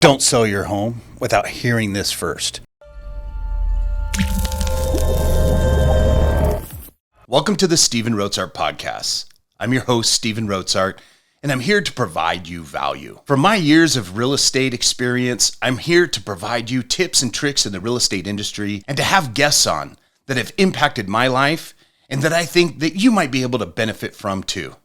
Don't sell your home without hearing this first. Welcome to the Stephen Rotsart Podcast. I'm your host, Stephen Rotsart, and I'm here to provide you value. From my years of real estate experience, I'm here to provide you tips and tricks in the real estate industry and to have guests on that have impacted my life and that I think that you might be able to benefit from too.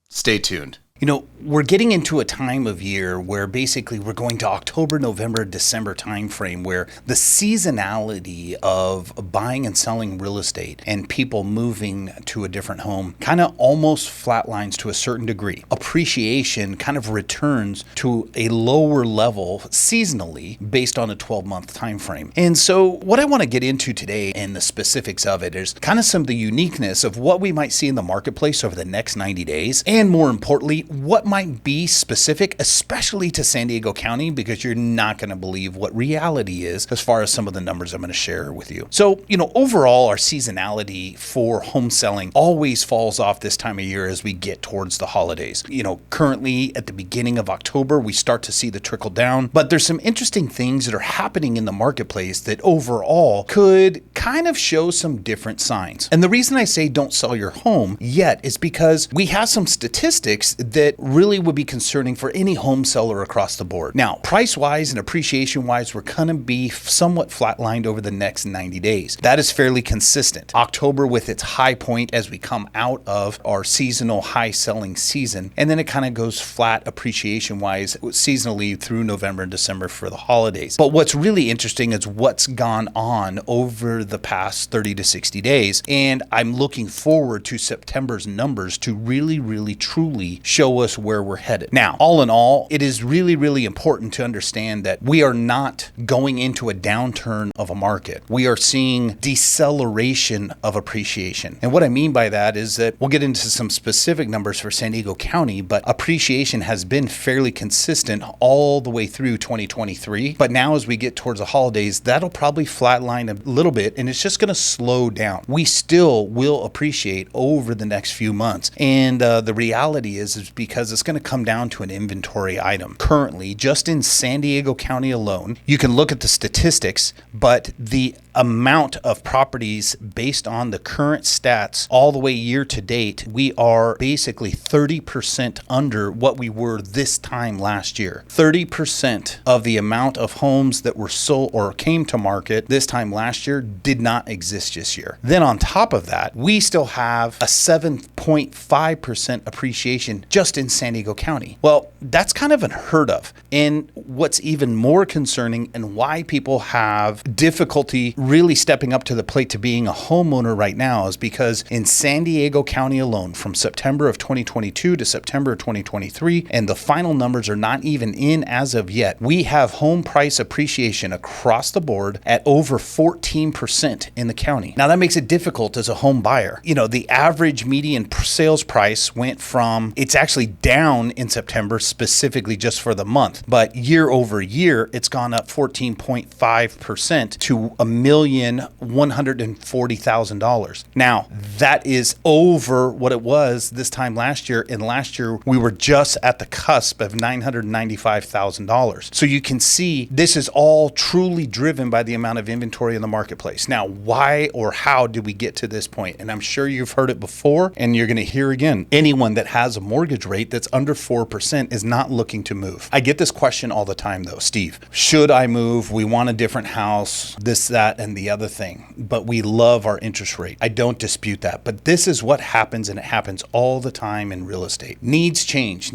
Stay tuned. You know, we're getting into a time of year where basically we're going to October, November, December timeframe where the seasonality of buying and selling real estate and people moving to a different home kind of almost flatlines to a certain degree. Appreciation kind of returns to a lower level seasonally based on a 12-month time frame. And so what I want to get into today and the specifics of it is kind of some of the uniqueness of what we might see in the marketplace over the next 90 days, and more importantly, what might be specific, especially to San Diego County, because you're not going to believe what reality is as far as some of the numbers I'm going to share with you. So, overall, our seasonality for home selling always falls off this time of year as we get towards the holidays. Currently at the beginning of October, we start to see the trickle down, but there's some interesting things that are happening in the marketplace that overall could kind of show some different signs. And the reason I say don't sell your home yet is because we have some statistics that really would be concerning for any home seller across the board. Now, price-wise and appreciation-wise, we're going to be somewhat flatlined over the next 90 days. That is fairly consistent. October with its high point as we come out of our seasonal high selling season, and then it kind of goes flat appreciation-wise seasonally through November and December for the holidays. But what's really interesting is what's gone on over the past 30 to 60 days, and I'm looking forward to September's numbers to really, truly show us where we're headed. Now, all in all, it is really important to understand that we are not going into a downturn of a market. We are seeing deceleration of appreciation. And what I mean by that is that we'll get into some specific numbers for San Diego County, but appreciation has been fairly consistent all the way through 2023. But now as we get towards the holidays, that'll probably flatline a little bit and it's just going to slow down. We still will appreciate over the next few months. And the reality is because it's going to come down to an inventory item. Currently, just in San Diego County alone, you can look at the statistics, but the amount of properties based on the current stats all the way year to date, we are basically 30% under what we were this time last year. 30% of the amount of homes that were sold or came to market this time last year did not exist this year. Then on top of that, we still have a 7.5% appreciation just in San Diego County. Well, that's kind of unheard of. And what's even more concerning and why people have difficulty really stepping up to the plate to being a homeowner right now is because in San Diego County alone, from September of 2022 to September of 2023, and the final numbers are not even in as of yet, we have home price appreciation across the board at over 14% in the county. Now that makes it difficult as a home buyer. The average median sales price went from, it's actually down in September specifically just for the month, but year over year, it's gone up 14.5% to $1,140,000. Now, that is over what it was this time last year, and last year we were just at the cusp of $995,000. So you can see this is all truly driven by the amount of inventory in the marketplace. Now, why or how did we get to this point? And I'm sure you've heard it before, and you're going to hear again. Anyone that has a mortgage rate that's under 4% is not looking to move. I get this question all the time though, Steve, should I move? We want a different house, this, that, and the other thing, but we love our interest rate. I don't dispute that, but this is what happens, and it happens all the time in real estate. Needs change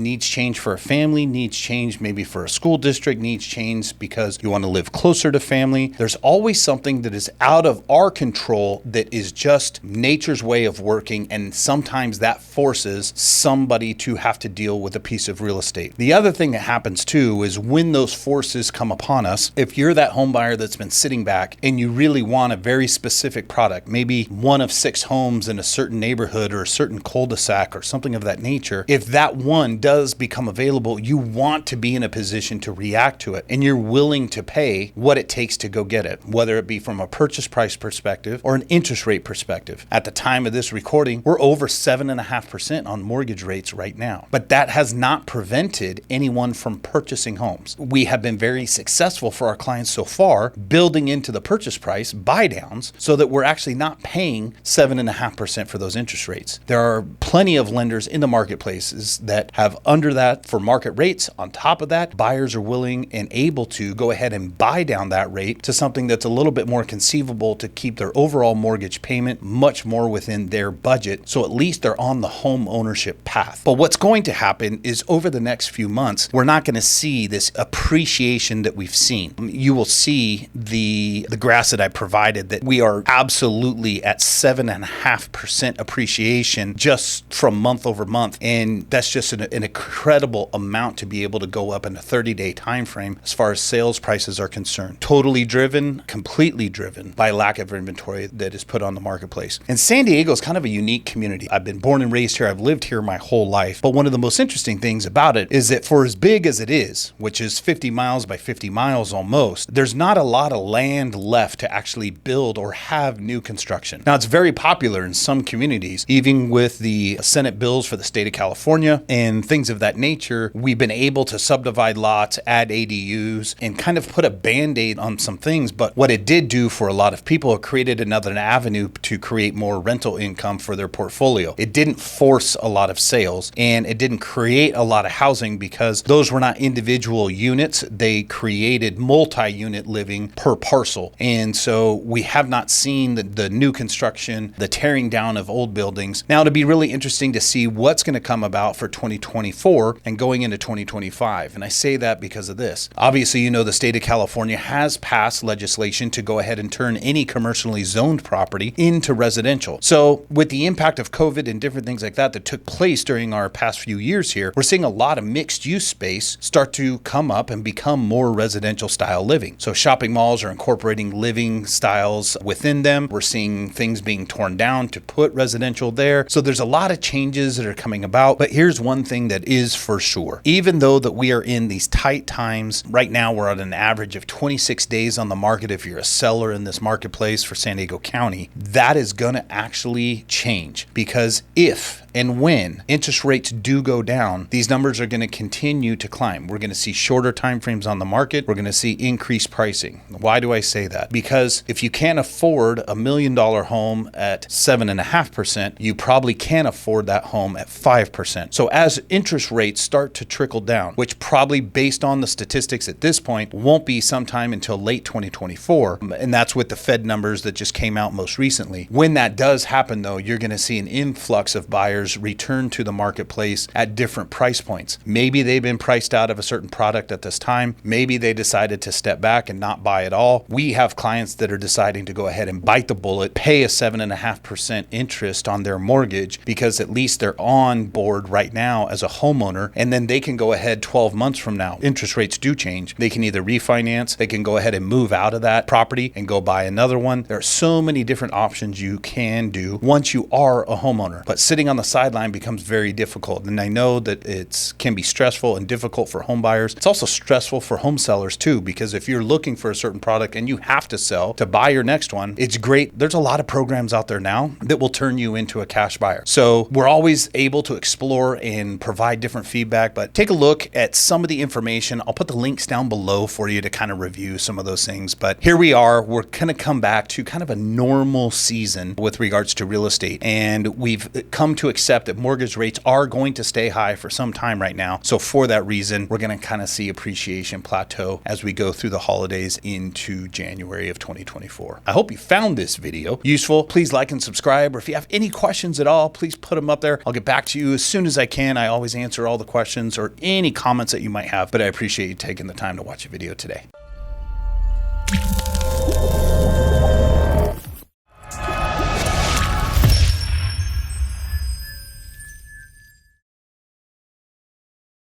for a family, needs change maybe for a school district, needs change because you want to live closer to family. There's always something that is out of our control that is just nature's way of working, and sometimes that forces somebody to have to deal with a piece of real estate. The other thing that happens too is when those forces come upon us, if you're that home buyer that's been sitting back and you really want a very specific product, maybe one of 6 homes in a certain neighborhood or a certain cul-de-sac or something of that nature, if that one does become available, you want to be in a position to react to it, and you're willing to pay what it takes to go get it, whether it be from a purchase price perspective or an interest rate perspective. At the time of this recording, we're over 7.5% on mortgage rates right now. now. But that has not prevented anyone from purchasing homes. We have been very successful for our clients so far, building into the purchase price buy downs so that we're actually not paying 7.5% for those interest rates. There are plenty of lenders in the marketplaces that have under that for market rates. On top of that, buyers are willing and able to go ahead and buy down that rate to something that's a little bit more conceivable to keep their overall mortgage payment much more within their budget. So at least they're on the home ownership path. But what's going to happen is over the next few months, we're not going to see this appreciation that we've seen. You will see the graphs that I provided that we are absolutely at 7.5% appreciation just from month over month. And that's just an incredible amount to be able to go up in a 30-day time frame as far as sales prices are concerned. Totally driven, completely driven by lack of inventory that is put on the marketplace. And San Diego is kind of a unique community. I've been born and raised here. I've lived here my whole life. But one of the most interesting things about it is that for as big as it is, which is 50 miles by 50 miles almost, there's not a lot of land left to actually build or have new construction. Now, it's very popular in some communities, even with the Senate bills for the state of California and things of that nature. We've been able to subdivide lots, add ADUs, and kind of put a Band-Aid on some things. But what it did do for a lot of people, it created another avenue to create more rental income for their portfolio. It didn't force a lot of sales, and it didn't create a lot of housing because those were not individual units. They created multi-unit living per parcel. And so we have not seen the new construction, the tearing down of old buildings. Now, it'll be really interesting to see what's going to come about for 2024 and going into 2025. And I say that because of this. Obviously, you know, the state of California has passed legislation to go ahead and turn any commercially zoned property into residential. So with the impact of COVID and different things like that took place during our past few years here, we're seeing a lot of mixed use space start to come up and become more residential style living. So shopping malls are incorporating living styles within them. We're seeing things being torn down to put residential there. So there's a lot of changes that are coming about. But here's one thing that is for sure. Even though that we are in these tight times, right now we're at an average of 26 days on the market if you're a seller in this marketplace for San Diego County, that is going to actually change, because if and when interest rates do go down, these numbers are going to continue to climb. We're going to see shorter time frames on the market. We're going to see increased pricing. Why do I say that? Because if you can't afford $1 million home at 7.5%, you probably can't afford that home at 5%. So as interest rates start to trickle down, which probably based on the statistics at this point won't be sometime until late 2024, and that's with the Fed numbers that just came out most recently. When that does happen though, you're going to see an influx of buyers return to the marketplace at different price points. Maybe they've been priced out of a certain product at this time. Maybe they decided to step back and not buy at all. We have clients that are deciding to go ahead and bite the bullet, pay a 7.5% interest on their mortgage because at least they're on board right now as a homeowner, and then they can go ahead 12 months from now. Interest rates do change. They can either refinance, they can go ahead and move out of that property and go buy another one. There are so many different options you can do once you are a homeowner. But sitting on the sideline becomes very difficult. And I know that it can be stressful and difficult for home buyers. It's also stressful for home sellers too, because if you're looking for a certain product and you have to sell to buy your next one, it's great. There's a lot of programs out there now that will turn you into a cash buyer. So we're always able to explore and provide different feedback, but take a look at some of the information. I'll put the links down below for you to kind of review some of those things. But here we are. We're going to come back to kind of a normal season with regards to real estate. And we've come to accept that mortgage rates are going to stay high for some time right now. So for that reason, we're going to kind of see appreciation plateau as we go through the holidays into January of 2024. I hope you found this video useful. Please like and subscribe, or if you have any questions at all, please put them up there. I'll get back to you as soon as I can. I always answer all the questions or any comments that you might have, but I appreciate you taking the time to watch the video today.